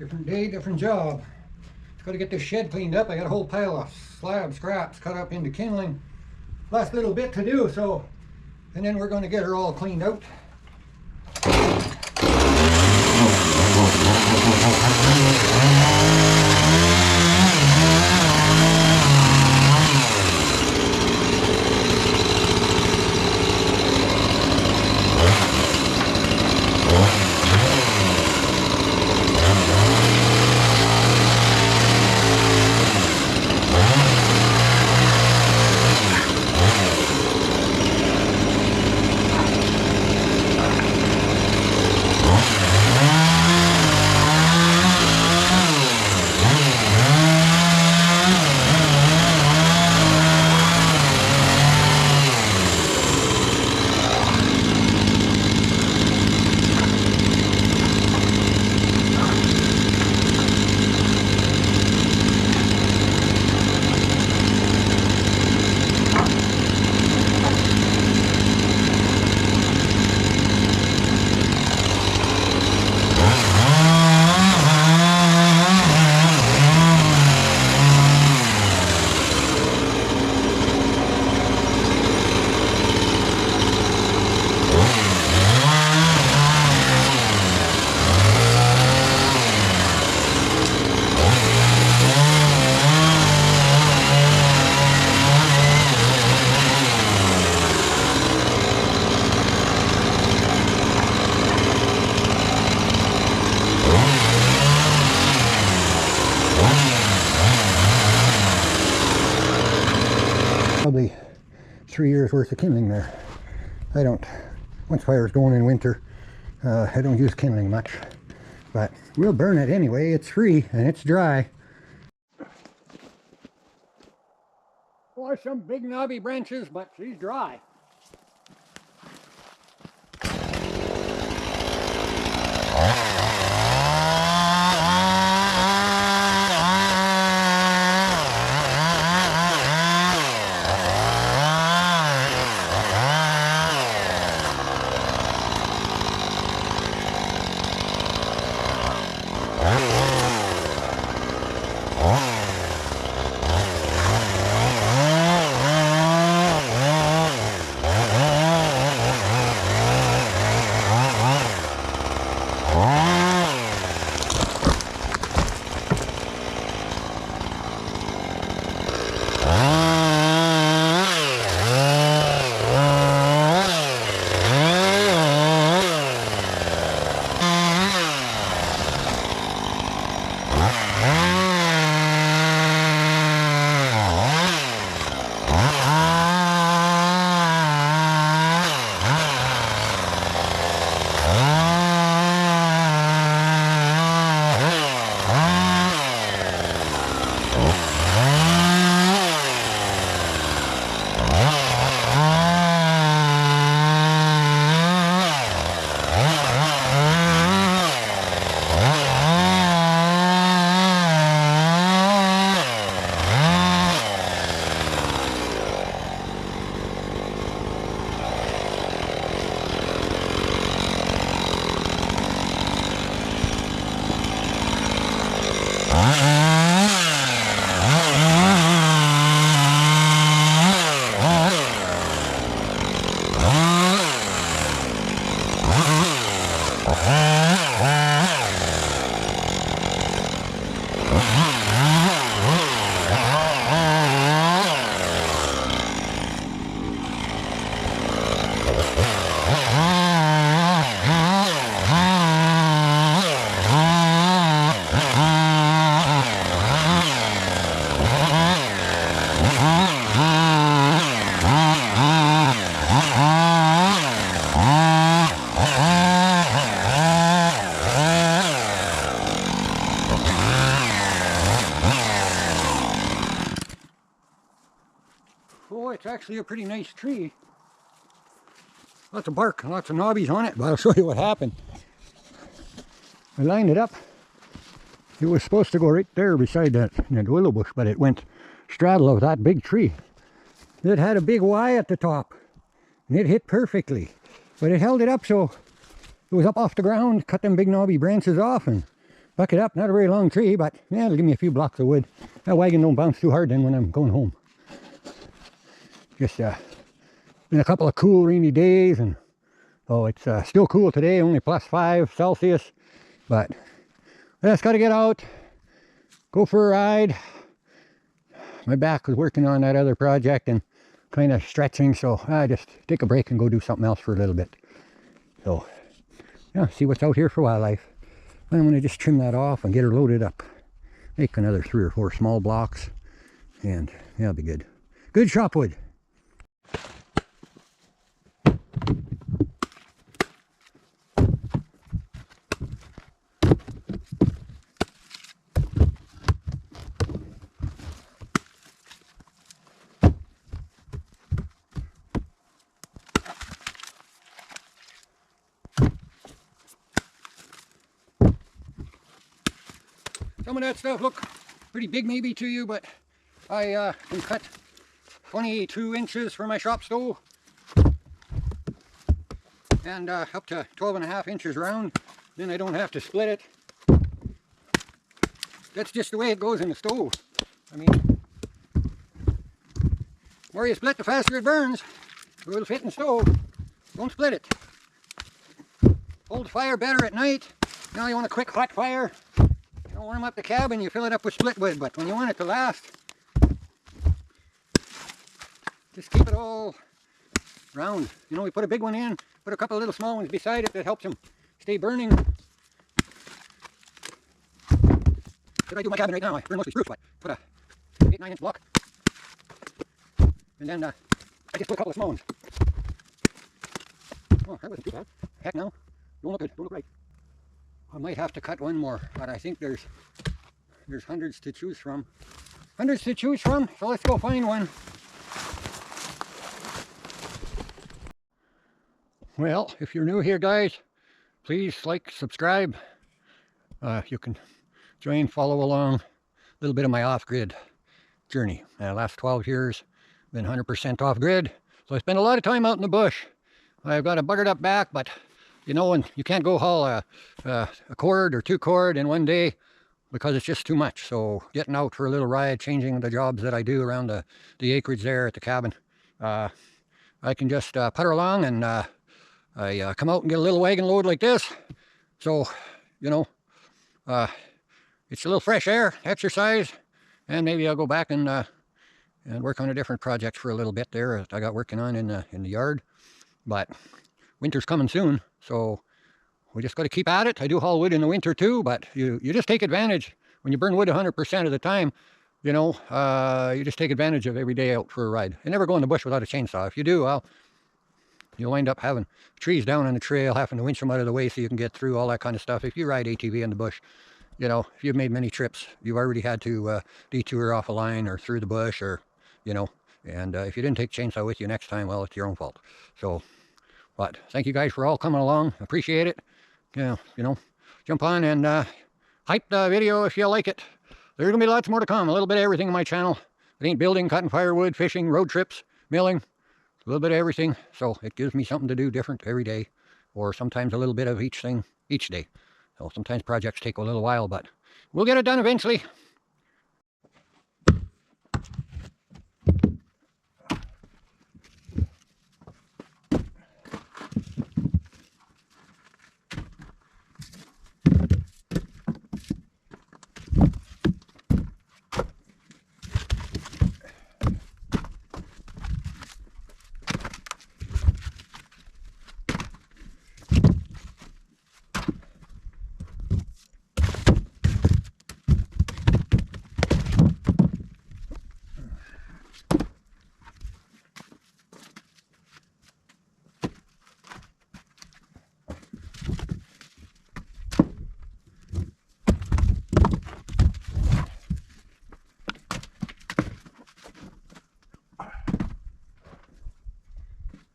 Different day, different job. Got to get this shed cleaned up. I got a whole pile of slab scraps cut up into kindling. Last little bit to do, so, and then we're going to get her all cleaned out. Probably 3 years worth of kindling there. I don't, once fire's going in winter, I don't use kindling much, but we'll burn it anyway. It's free and it's dry. Or some big knobby branches, but she's dry. Oh, it's actually a pretty nice tree. Lots of bark, lots of knobbies on it, but I'll show you what happened. I lined it up. It was supposed to go right there beside that willow bush, but it went straddle of that big tree. It had a big Y at the top, and it hit perfectly. But it held it up so it was up off the ground, cut them big knobby branches off, and buck it up. Not a very long tree, but yeah, it'll give me a few blocks of wood. That wagon don't bounce too hard then when I'm going home. Just been a couple of cool rainy days, and oh, it's still cool today, only +5 Celsius, but I just got to get out, go for a ride. My back was working on that other project and kind of stretching, so I just take a break and go do something else for a little bit. So yeah, see what's out here for wildlife. I'm going to just trim that off and get her loaded up. Make another 3 or 4 small blocks, and yeah, that'll be good. Good shop wood. Some of that stuff look pretty big maybe to you, but I can cut 22 inches for my shop stove and up to 12.5 inches round. Then I don't have to split it. That's just the way it goes in the stove. I mean, the more you split, the faster it burns. So it'll fit in the stove. Don't split it. Hold the fire better at night. Now you want a quick hot fire. You don't warm up the cabin, you fill it up with split wood, but when you want it to last, just keep it all round. You know, we put a big one in, put a couple of little small ones beside it that helps them stay burning. Did I do my cabin right now? I burn mostly spruce, but put a 8-9 inch block. And then I just put a couple of small ones. Oh, that wasn't too bad. Heck no. Don't look right. I might have to cut one more, but I think there's hundreds to choose from. So let's go find one. Well, if you're new here, guys, please like, subscribe. You can join, follow along a little bit of my off-grid journey. Last 12 years, been 100% off-grid, so I spend a lot of time out in the bush. I've got a buggered up back, but you know, and you can't go haul a cord or 2 cord in one day because it's just too much. So getting out for a little ride, changing the jobs that I do around the acreage there at the cabin, I can just putter along, and I come out and get a little wagon load like this. So, you know, it's a little fresh air, exercise, and maybe I'll go back and work on a different project for a little bit there that I got working on in the yard. But winter's coming soon, so we just got to keep at it. I do haul wood in the winter too, but you just take advantage. When you burn wood 100% of the time, you know, you just take advantage of every day out for a ride. You never go in the bush without a chainsaw. If you do, well, you'll wind up having trees down on the trail, having to winch them out of the way so you can get through, all that kind of stuff. If you ride ATV in the bush, you know, if you've made many trips, you've already had to detour off a line or through the bush, or, you know, and if you didn't take chainsaw with you next time, well, it's your own fault. So, but thank you guys for all coming along. Appreciate it. Yeah, you know, jump on and hype the video if you like it. There's gonna be lots more to come. A little bit of everything on my channel. It ain't building, cutting firewood, fishing, road trips, milling, a little bit of everything. So it gives me something to do different every day, or sometimes a little bit of each thing each day. So sometimes projects take a little while, but we'll get it done eventually.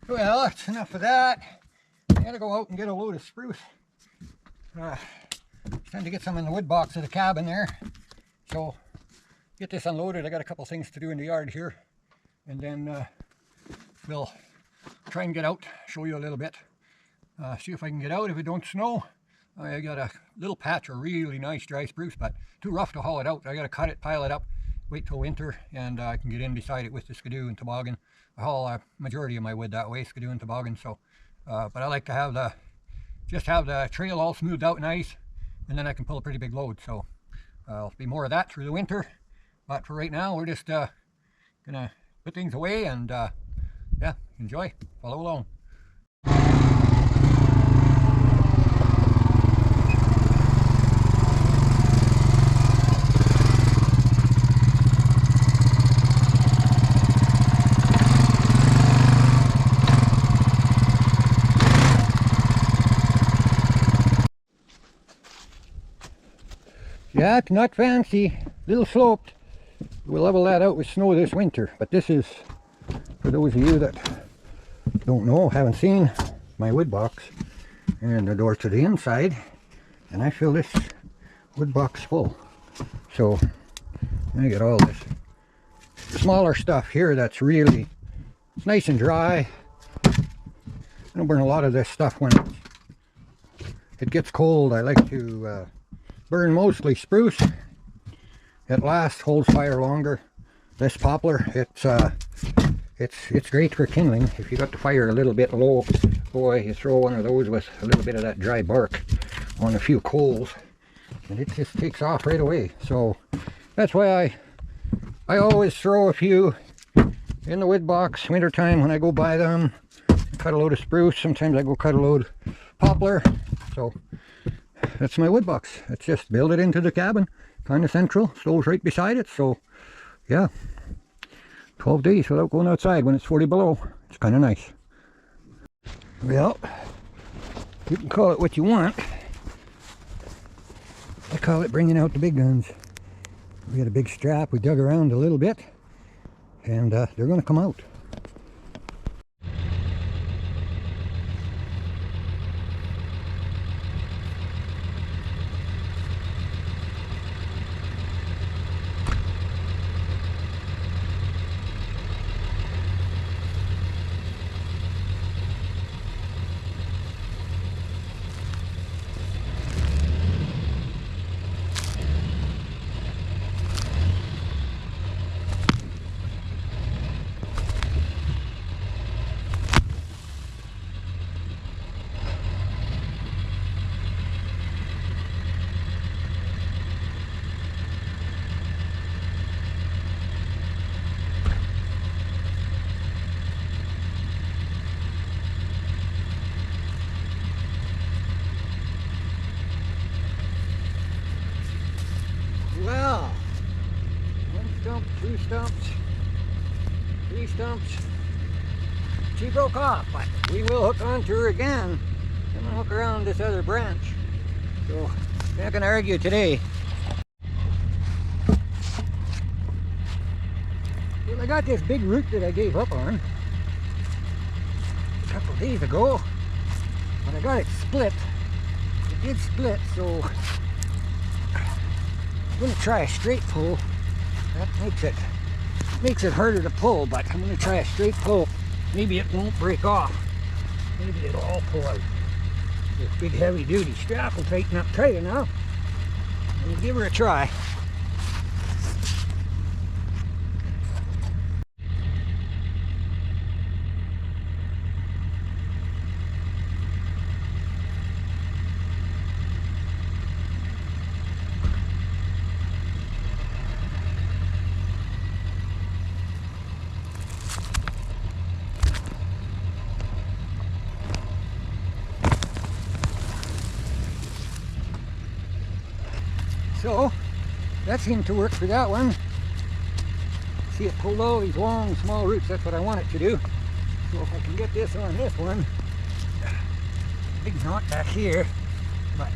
Well, that's enough of that. I gotta go out and get a load of spruce. It's time to get some in the wood box of the cabin there. So, get this unloaded. I got a couple things to do in the yard here. And then we'll try and get out, show you a little bit. See if I can get out. If it don't snow, I got a little patch of really nice dry spruce, but too rough to haul it out. I got to cut it, pile it up, wait till winter, and I can get in beside it with the skidoo and toboggan. I haul a majority of my wood that way, skidoo and toboggan. So, but I like to have just have the trail all smoothed out nice, and then I can pull a pretty big load. So I'll be more of that through the winter. But for right now, we're just gonna put things away and yeah, enjoy, follow along. Yeah, it's not fancy, little sloped. We'll level that out with snow this winter, but this is, for those of you that don't know, haven't seen my wood box, and the door to the inside, and I fill this wood box full. So I get all this smaller stuff here that's really nice and dry. I don't burn a lot of this stuff when it gets cold. I like to burn mostly spruce. It lasts, holds fire longer. This poplar, it's great for kindling. If you got the fire a little bit low, boy, you throw one of those with a little bit of that dry bark on a few coals, and it just takes off right away. So that's why I always throw a few in the wood box. Wintertime when I go buy them, cut a load of spruce. Sometimes I go cut a load of poplar. So that's my wood box. It's just build it into the cabin, kind of central, stove's right beside it. So yeah, 12 days without going outside when it's 40 below. It's kind of nice. Well, you can call it what you want. I call it bringing out the big guns. We got a big strap, we dug around a little bit, and they're going to come out. Well, one stump, two stumps, three stumps. She broke off, but we will hook onto her again. I'm gonna hook around this other branch. So I'm not gonna argue today. Well, I got this big root that I gave up on a couple of days ago, but I got it split. It did split, so I'm going to try a straight pull. That makes it harder to pull, but I'm going to try a straight pull. Maybe it won't break off. Maybe it'll all pull out. This big heavy duty strap will tighten up tight enough. We'll give her a try. So that seemed to work for that one. See it pulled all these long small roots. That's what I want it to do. So if I can get this on this one, big knot back here, but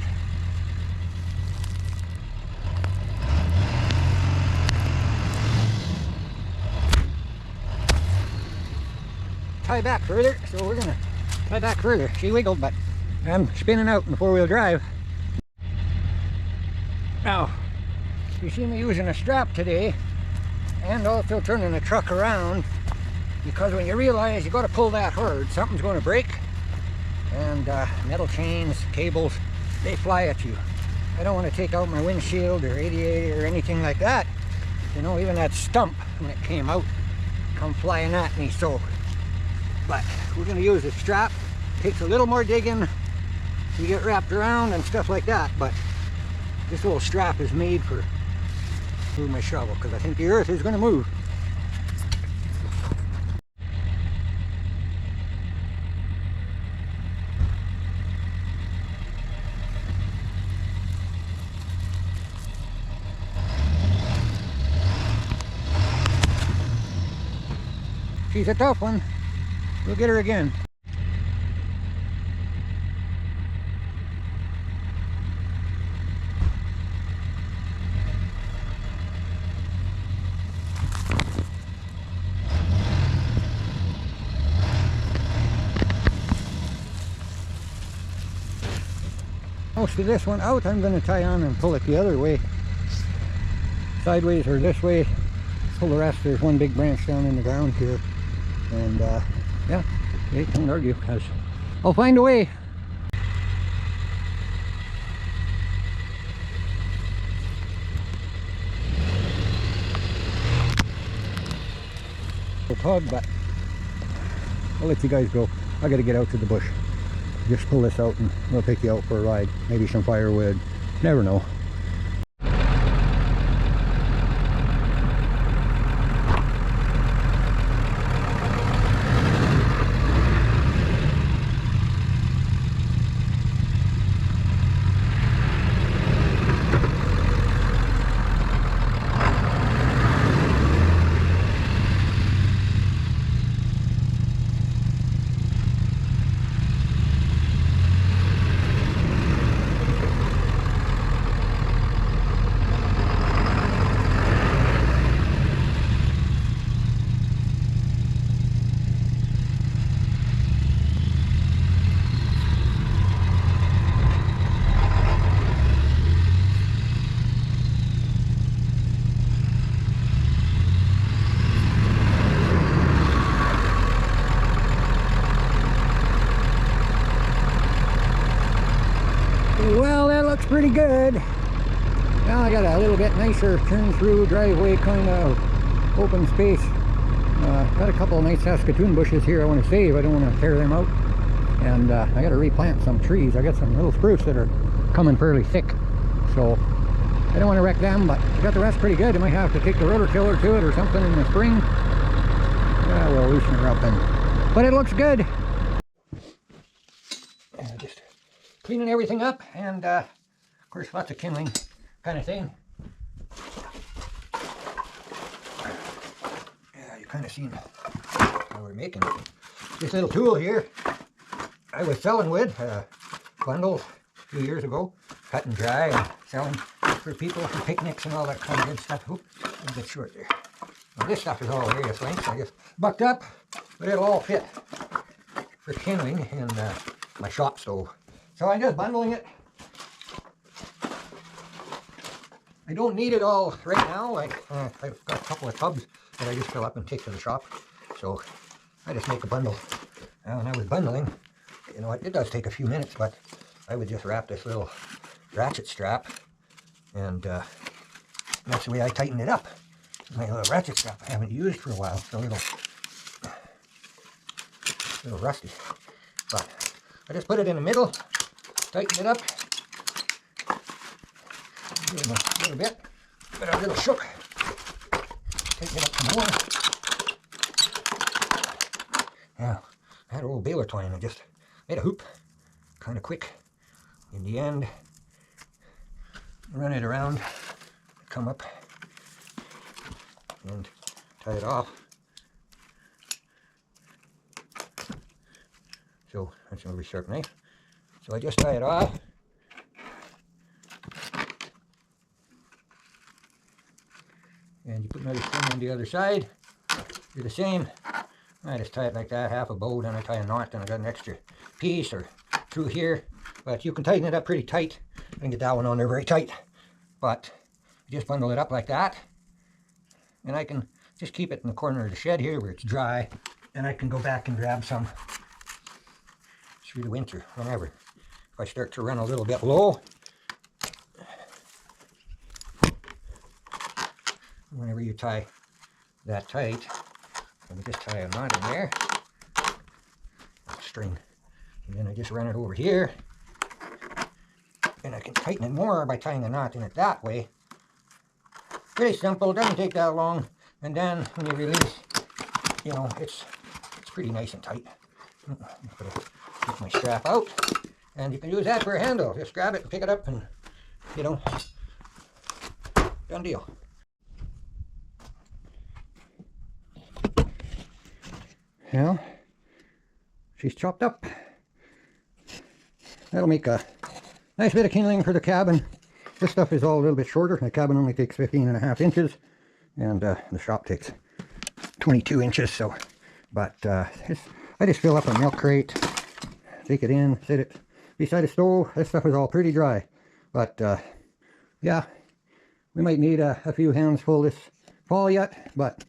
tie back further. So we're gonna tie back further. She wiggled, but I'm spinning out in the four-wheel drive. Now, you see me using a strap today, and also turning the truck around, because when you realize you got to pull that hard, something's going to break, and metal chains, cables, they fly at you. I don't want to take out my windshield or radiator or anything like that. You know, even that stump, when it came out, come flying at me. So, but we're going to use a strap. Takes a little more digging to get wrapped around and stuff like that, but this little strap is made for my shovel, because I think the earth is going to move. She's a tough one. We'll get her again. Most of this one out, I'm going to tie on and pull it the other way. Sideways or this way. Pull the rest. There's one big branch down in the ground here. And yeah, they don't argue, because I'll find a way. A tug, but I'll let you guys go. I got to get out to the bush. Just pull this out and we'll take you out for a ride. Maybe some firewood. Never know. Well, that looks pretty good. Now I got a little bit nicer turn through driveway kind of open space. Got a couple of nice Saskatoon bushes here I want to save. I don't want to tear them out. And I got to replant some trees. I got some little spruce that are coming fairly thick. So I don't want to wreck them, but I got the rest pretty good. I might have to take the rotor tiller to it or something in the spring. Yeah, we'll loosen her up and... But it looks good. Just cleaning everything up, and of course lots of kindling kind of thing. Yeah, you kind of seen how we're making it. This little tool here, I was selling with bundles a few years ago, cut and dry and selling for people for picnics and all that kind of good stuff. Oop, a bit short there. Now, this stuff is all various lengths. I just bucked up, but it'll all fit for kindling in my shop stove. So I'm just bundling it. I don't need it all right now. I've got a couple of tubs that I just fill up and take to the shop. So I just make a bundle. Now, when I was bundling, you know, it does take a few minutes, but I would just wrap this little ratchet strap, and that's the way I tighten it up. My little ratchet strap I haven't used for a while. It's a little rusty. But I just put it in the middle, tighten it up, give it a little bit, but a little shook, tighten it up some more. Now, I had a little baler twine, I just made a hoop, kind of quick. In the end, run it around, come up, and tie it off. So that's a really sharp knife. So I just tie it off. And you put another string on the other side. Do the same. I just tie it like that, half a bow, then I tie a knot, then I got an extra piece or through here. But you can tighten it up pretty tight. I can get that one on there very tight. But you just bundle it up like that. And I can just keep it in the corner of the shed here where it's dry. And I can go back and grab some through the winter, whenever. If I start to run a little bit low, whenever you tie that tight, let me just tie a knot in there, string, and then I just run it over here, and I can tighten it more by tying a knot in it that way. Pretty simple, doesn't take that long, and then when you release, you know, it's pretty nice and tight. Get my strap out, and you can use that for a handle. Just grab it and pick it up, and you know, done deal. Well, she's chopped up. That'll make a nice bit of kindling for the cabin. This stuff is all a little bit shorter. The cabin only takes 15.5 inches, and the shop takes 22 inches. So, but I just fill up a milk crate, take it in, set it beside a stove. This stuff is all pretty dry, but yeah, we might need a few hands full this fall yet, but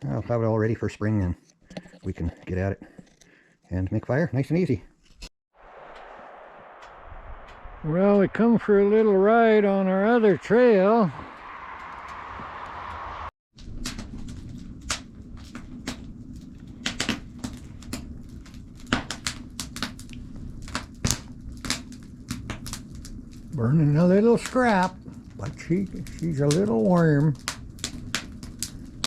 I'll have it all ready for spring, and we can get at it and make fire nice and easy. Well, we come for a little ride on our other trail. Burning a little scrap, but she's a little warm.